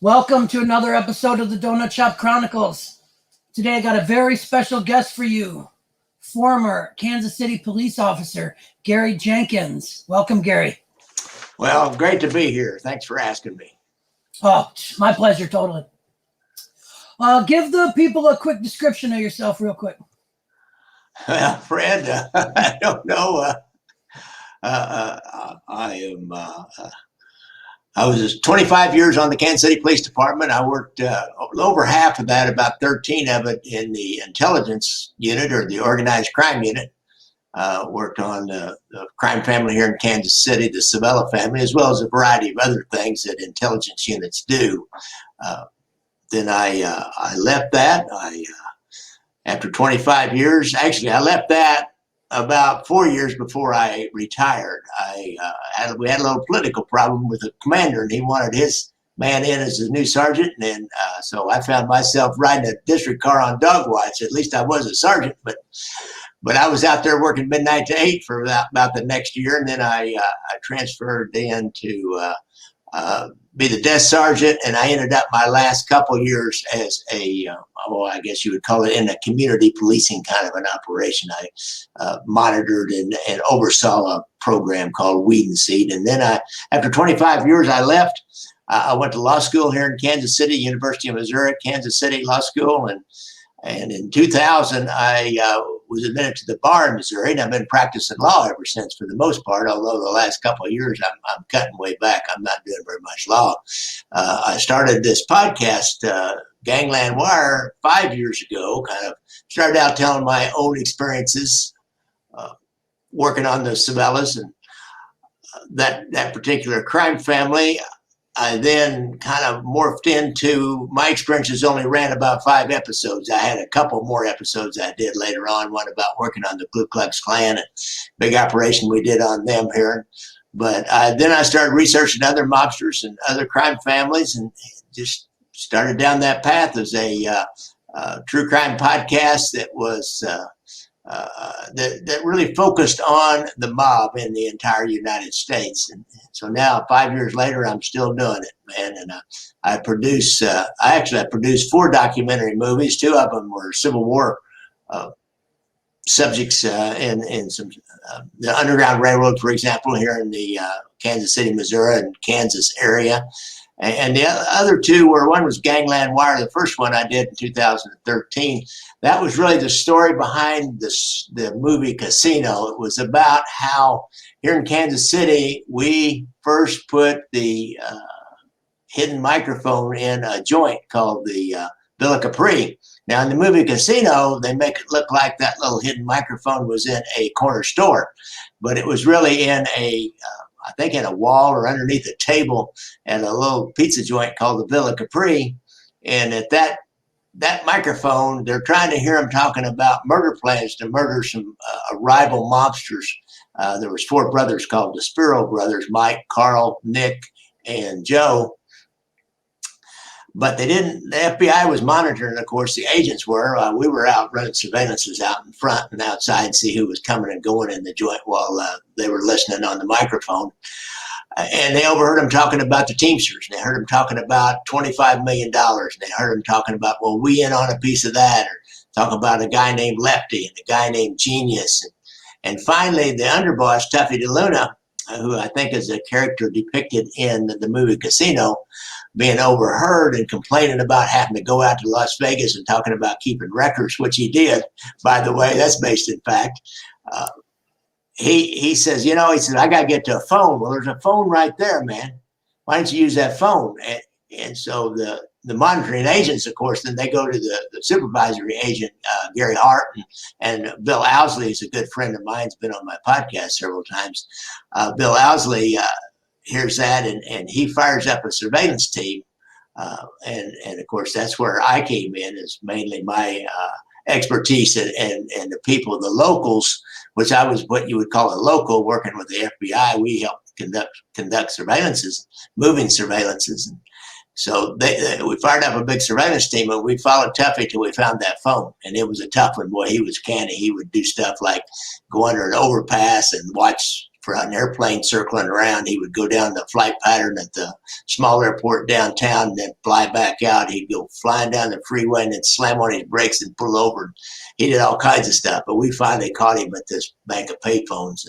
Welcome to another episode of the Donut Shop Chronicles. Today I got a very special guest for you, former Kansas City police officer, Gary Jenkins. Welcome, Gary. Well, great to be here. Thanks for asking me. Oh, my pleasure, totally. Give the people a quick description of yourself real quick. Well, Fred, I don't know. I was 25 years on the Kansas City Police Department. I worked over half of that, about 13 of it, in the intelligence unit or the organized crime unit. Worked on the crime family here in Kansas City, the Sabella family, as well as a variety of other things that intelligence units do. Then I left that. After 25 years, actually, I left that about 4 years before I retired. We had a little political problem with the commander, and he wanted his man in as his new sergeant. And so I found myself riding a district car on dog watch. At least I was a sergeant, but I was out there working midnight to 8 for about the next year. And then I transferred in to be the desk sergeant, and I ended up my last couple years as I guess you would call it, in a community policing kind of an operation. I monitored and oversaw a program called Weed and Seed. And then after 25 years, I left. I went to law school here in Kansas City, University of Missouri, Kansas City Law School. And in 2000, I was admitted to the bar in Missouri, and I've been practicing law ever since, for the most part, although the last couple of years I'm cutting way back. I'm not doing very much law. I started this podcast, Gangland Wire, 5 years ago, kind of started out telling my own experiences working on the Sabellas and that particular crime family. I then kind of morphed into, my experiences only ran about 5 episodes. I had a couple more episodes I did later on, one about working on the Ku Klux Klan, and big operation we did on them here. But then I started researching other mobsters and other crime families, and just started down that path as a true crime podcast that was that really focused on the mob in the entire United States. And so now, 5 years later, I'm still doing it, man. And I produced 4 documentary movies. 2 of them were Civil War subjects in some the Underground Railroad, for example, here in the Kansas City, Missouri, and Kansas area. And the other 2 were, one was Gangland Wire. The first one I did in 2013. That was really the story behind the movie Casino. It was about how here in Kansas City, we first put the hidden microphone in a joint called the Villa Capri. Now, in the movie Casino, they make it look like that little hidden microphone was in a corner store, but it was really in I think in a wall or underneath a table at a little pizza joint called the Villa Capri. And at that microphone, they're trying to hear him talking about murder plans to murder some rival mobsters. There was 4 brothers called the Spiro brothers: Mike, Carl, Nick, and Joe. But they didn't. The FBI was monitoring, of course, the agents were. We were out running surveillances out in front and outside, see who was coming and going in the joint while they were listening on the microphone. And they overheard them talking about the Teamsters. They heard them talking about $25 million. They heard them talking about, well, we in on a piece of that, or talking about a guy named Lefty and a guy named Genius. And finally, the underboss, Tuffy DeLuna, who I think is a character depicted in the movie Casino, being overheard and complaining about having to go out to Las Vegas and talking about keeping records, which he did, by the way. That's based in fact. He says, he said, I got to get to a phone. Well, there's a phone right there, man. Why don't you use that phone? And so the monitoring agents, of course, then they go to the supervisory agent, Gary Hart, and Bill Owsley is a good friend of mine. He's been on my podcast several times. Bill Owsley hears that, and he fires up a surveillance team. And of course, that's where I came in, is mainly my expertise and the people, the locals, which I was what you would call a local, working with the FBI. We helped conduct surveillances, moving surveillances. And so we fired up a big surveillance team, and we followed Tuffy till we found that phone. And it was a tough one. Boy, he was canny. He would do stuff like go under an overpass and watch for an airplane circling around. He would go down the flight pattern at the small airport downtown and then fly back out. He'd go flying down the freeway and then slam on his brakes and pull over. He did all kinds of stuff, but we finally caught him at this bank of payphones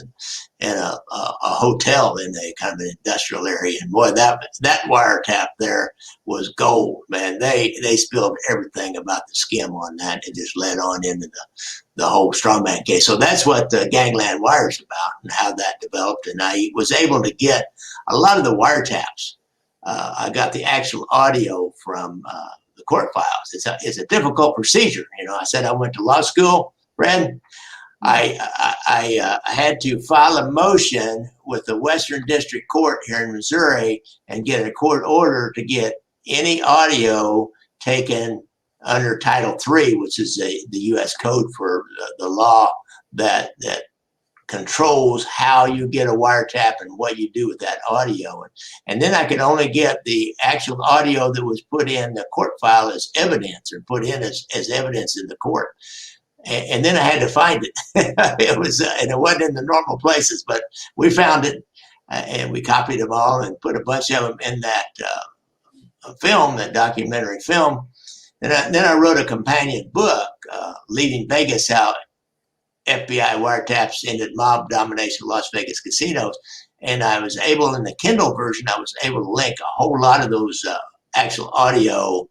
and a hotel in a kind of an industrial area. And boy, that wiretap there was gold, man. They spilled everything about the SKIM on that. It just led on into the whole strongman case. So that's what the Gangland Wire is about and how that developed. And I was able to get a lot of the wiretaps. I got the actual audio from the court files. It's a difficult procedure. You know, I said I went to law school, Fred. I had to file a motion with the Western District Court here in Missouri and get a court order to get any audio taken under Title III, which is the U.S. code for the law that controls how you get a wiretap and what you do with that audio. And then I could only get the actual audio that was put in the court file as evidence or put in as evidence in the court. And then I had to find it. It was, and it wasn't in the normal places, but we found it and we copied them all and put a bunch of them in that film, that documentary film. And then I wrote a companion book, Leaving Vegas, How FBI Wiretaps Ended Mob Domination of Las Vegas Casinos. And I was able, in the Kindle version, I was able to link a whole lot of those actual audio,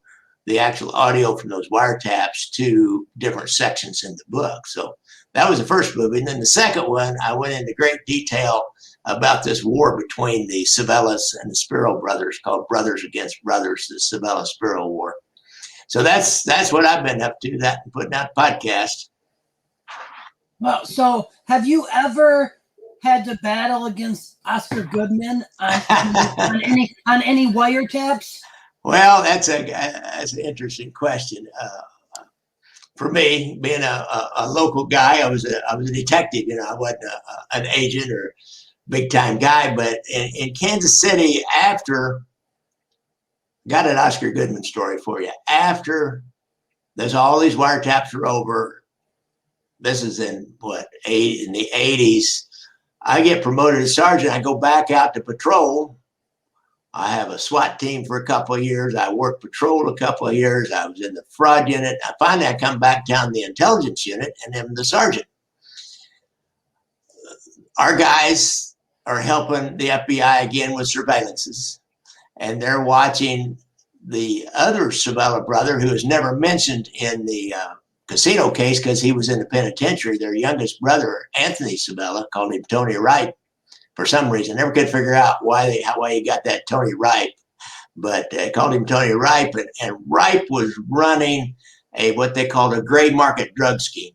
the actual audio from those wiretaps to different sections in the book. So that was the first movie. And then the second one, I went into great detail about this war between the Savellas and the Spiro brothers, called Brothers Against Brothers, the Savella-Spiro War. So that's what I've been up to, that and putting out podcasts. Well, so have you ever had to battle against Oscar Goodman on any wiretaps? Well, that's an interesting question. For me, being a local guy, I was a detective. You know, I wasn't an agent or big time guy. But in Kansas City, after, got an Oscar Goodman story for you. After there's all these wiretaps are over, this is in in the 80s. I get promoted to sergeant. I go back out to patrol. I have a SWAT team for a couple of years. I worked patrol a couple of years. I was in the fraud unit. Finally, I come back down to the intelligence unit and I'm the sergeant. Our guys are helping the FBI again with surveillances. And they're watching the other Savella brother, who is never mentioned in the casino case because he was in the penitentiary. Their youngest brother, Anthony Savella, called him Tony Ripe. For some reason, never could figure out why he got that Tony Ripe, but they called him Tony Ripe, and Ripe was running what they called a gray market drug scheme.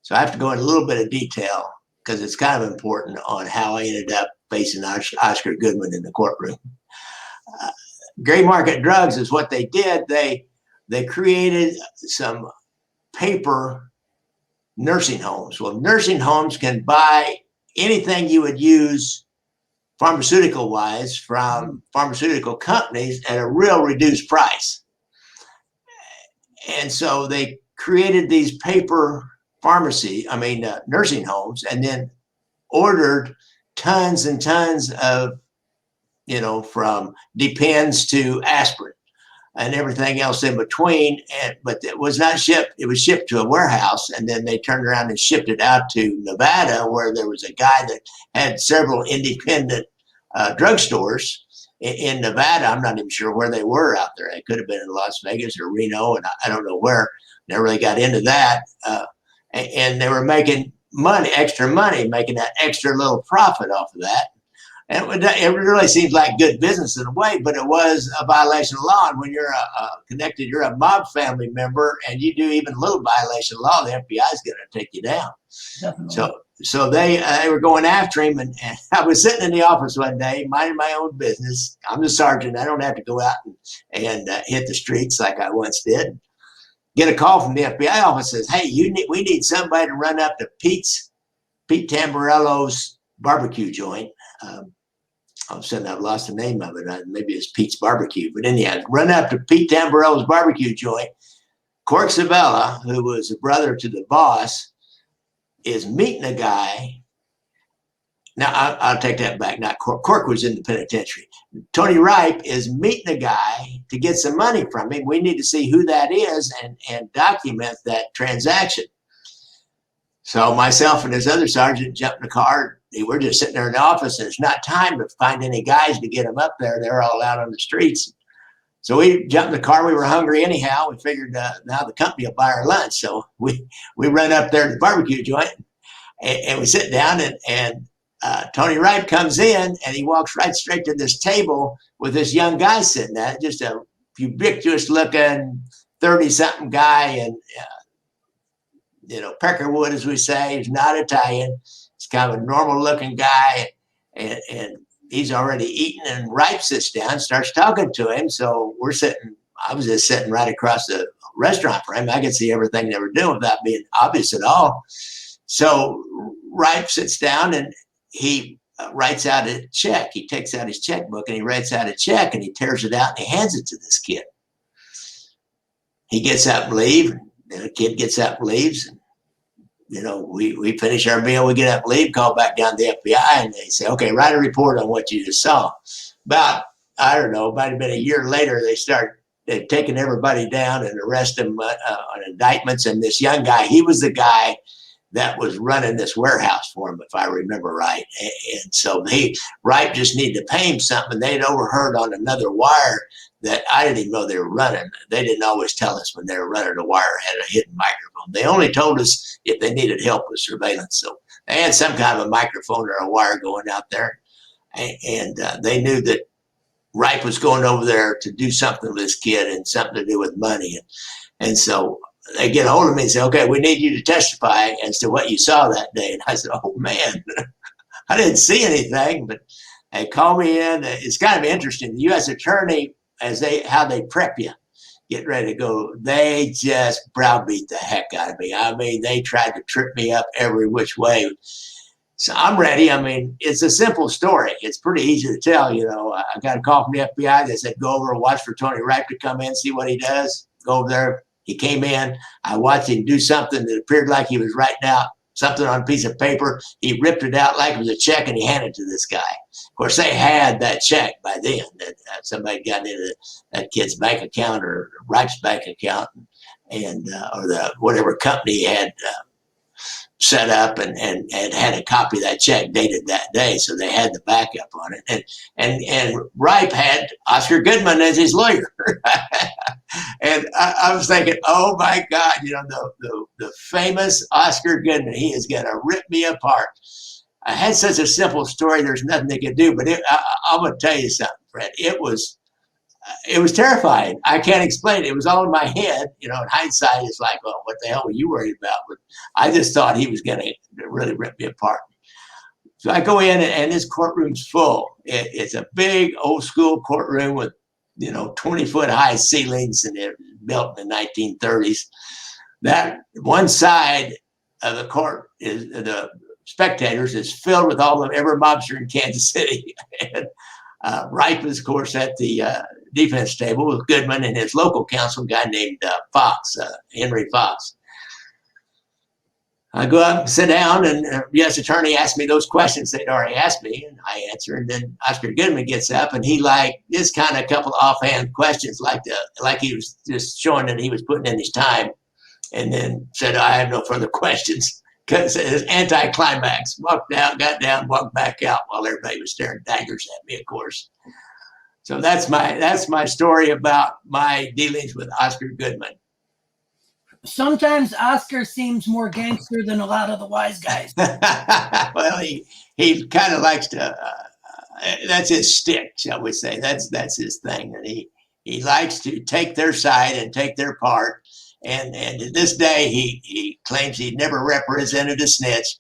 So I have to go into a little bit of detail because it's kind of important on how I ended up facing Oscar Goodman in the courtroom. Gray market drugs is what they did. They created some paper nursing homes. Well, nursing homes can buy anything you would use pharmaceutical wise from pharmaceutical companies at a real reduced price. And so they created these paper nursing homes, and then ordered tons and tons of, from Depends to aspirin and everything else in between. But it was not shipped. It was shipped to a warehouse, and then they turned around and shipped it out to Nevada, where there was a guy that had several independent drugstores in Nevada. I'm not even sure where they were out there. It could have been in Las Vegas or Reno, and I don't know where. Never really got into that. And they were making extra money, making that extra little profit off of that. And it really seems like good business in a way, but it was a violation of law. And when you're you're a mob family member, and you do even a little violation of law, the FBI is going to take you down. Definitely. So they were going after him, and I was sitting in the office one day, minding my own business. I'm the sergeant. I don't have to go out and hit the streets like I once did. Get a call from the FBI office, says, "Hey, we need somebody to run up to Pete Tamburello's barbecue joint." All of a sudden, I've lost the name of it. Maybe it's Pete's Barbecue. But anyhow, run up to Pete Tamburello's barbecue joint. Cork Savella, who was a brother to the boss, is meeting a guy Now, I'll take that back. Not Cork. Cork was in the penitentiary. Tony Ripe is meeting a guy to get some money from him. We need to see who that is and document that transaction. So myself and this other sergeant jumped in the car. We're just sitting there in the office, and it's not time to find any guys to get them up there. They're all out on the streets. So we jumped in the car. We were hungry anyhow. We figured now the company will buy our lunch. So we run up there to the barbecue joint, and we sit down, and Tony Ripe comes in, and he walks right straight to this table with this young guy sitting at it, just a ubiquitous looking 30-something guy, and Peckerwood, as we say. He's not Italian. He's kind of a normal looking guy, and he's already eaten. And Ripe sits down, starts talking to him. So we're sitting. I was just sitting right across the restaurant from him. I could see everything they were doing without being obvious at all. So Ripe sits down, and he writes out a check. He takes out his checkbook, and he writes out a check, and he tears it out, and he hands it to this kid. He gets up and leaves. The kid gets up and leaves. And, we finish our meal. We get up and leave, call back down to the FBI, and they say, okay, write a report on what you just saw. About, I don't know, might have been a year later, they'd taken everybody down and arrested them on indictments. And this young guy, he was the guy that was running this warehouse for him, if I remember right. And so Ripe just needed to pay him something. They'd overheard on another wire that I didn't even know they were running. They didn't always tell us when they were running a wire had a hidden microphone. They only told us if they needed help with surveillance. So they had some kind of a microphone or a wire going out there. And they knew that Ripe was going over there to do something with this kid and something to do with money. And so they get a hold of me and say, okay, we need you to testify as to what you saw that day. And I said, oh, man, I didn't see anything, but they call me in. It's kind of interesting. The U.S. attorney, how they prep you, get ready to go, they just browbeat the heck out of me. I mean, they tried to trip me up every which way. So I'm ready. I mean, it's a simple story. It's pretty easy to tell. I got a call from the FBI. They said, go over and watch for Tony Ripe to come in, see what he does. Go over there. He came in. I watched him do something that appeared like he was writing out something on a piece of paper. He ripped it out like it was a check, and he handed it to this guy. Of course, they had that check by then. That somebody got into that kid's bank account or Ripe's bank account, and or the whatever company he had set up, and had a copy of that check dated that day, so they had the backup on it. And Ripe had Oscar Goodman as his lawyer. And I was thinking, oh my God, the famous Oscar Goodman, he is going to rip me apart. I had such a simple story, there's nothing they could do, but I'm going to tell you something, Fred. It was terrifying. I can't explain it. It was all in my head. In hindsight, it's like, well, what the hell were you worried about? But I just thought he was going to really rip me apart. So I go in, and this courtroom's full. It's a big old school courtroom with 20-foot high ceilings, and it was built in the 1930s. That one side of the court is the spectators is filled with all of every mobster in Kansas City. And Ripe is, of course, at the defense table with Goodman and his local counsel, guy named Fox, Henry Fox. I go up and sit down, and the U.S. attorney asked me those questions they'd already asked me, and I answered. And then Oscar Goodman gets up, and he just kind of a couple offhand questions, like he was just showing that he was putting in his time, and then said, I have no further questions, because it was anticlimax. Walked out, got down, walked back out while everybody was staring daggers at me, of course. So that's my story about my dealings with Oscar Goodman. Sometimes Oscar seems more gangster than a lot of the wise guys. Well, he kind of likes to. That's his stick, shall we say? That's his thing, and he likes to take their side and take their part. And to this day, he claims he never represented a snitch.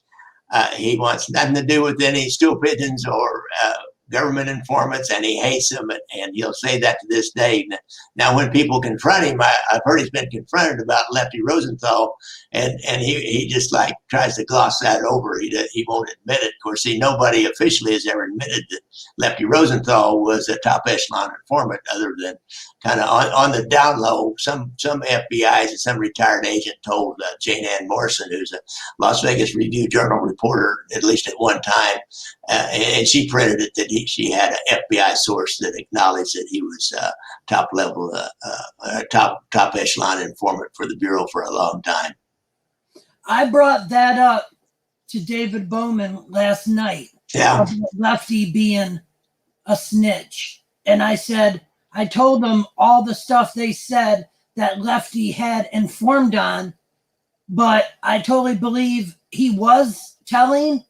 He wants nothing to do with any stool pigeons or government informants, and he hates them, and he'll say that to this day. Now, when people confront him, I've heard he's been confronted about Lefty Rosenthal, and he just like tries to gloss that over. He won't admit it. Of course, see, nobody officially has ever admitted that Lefty Rosenthal was a top echelon informant, other than kind of on the down low. Some FBI's and some retired agent told Jane Ann Morrison, who's a Las Vegas Review-Journal reporter, at least at one time, and she printed it, that she had an FBI source that acknowledged that he was top level, top echelon informant for the Bureau for a long time. I brought that up to David Bowman last night. Yeah. About Lefty being a snitch. And I said, I told them all the stuff they said that Lefty had informed on, but I totally believe he was telling,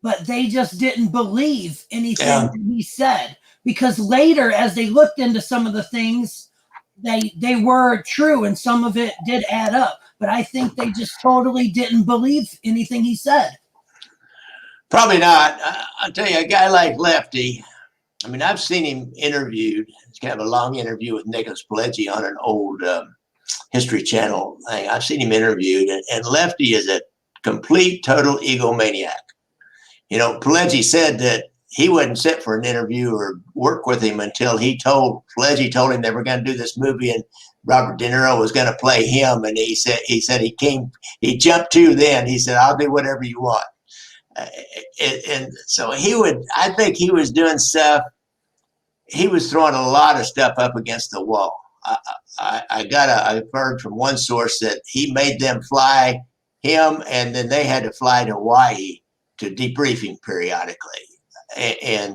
but they just didn't believe anything that he said. Because later, as they looked into some of the things, they were true, and some of it did add up. But I think they just totally didn't believe anything he said. Probably not. I'll tell you, a guy like Lefty, I mean, I've seen him interviewed. It's kind of a long interview with Nicholas Pileggi on an old History Channel thing. I've seen him interviewed, and Lefty is a complete, total egomaniac. You know, Pileggi said that he wouldn't sit for an interview or work with him until Pileggi told him they were going to do this movie, and Robert De Niro was going to play him. And he said he jumped to then. He said, "I'll do whatever you want." And so I think he was doing stuff. He was throwing a lot of stuff up against the wall. I've heard from one source that he made them fly him, and then they had to fly to Hawaii to debrief him periodically. And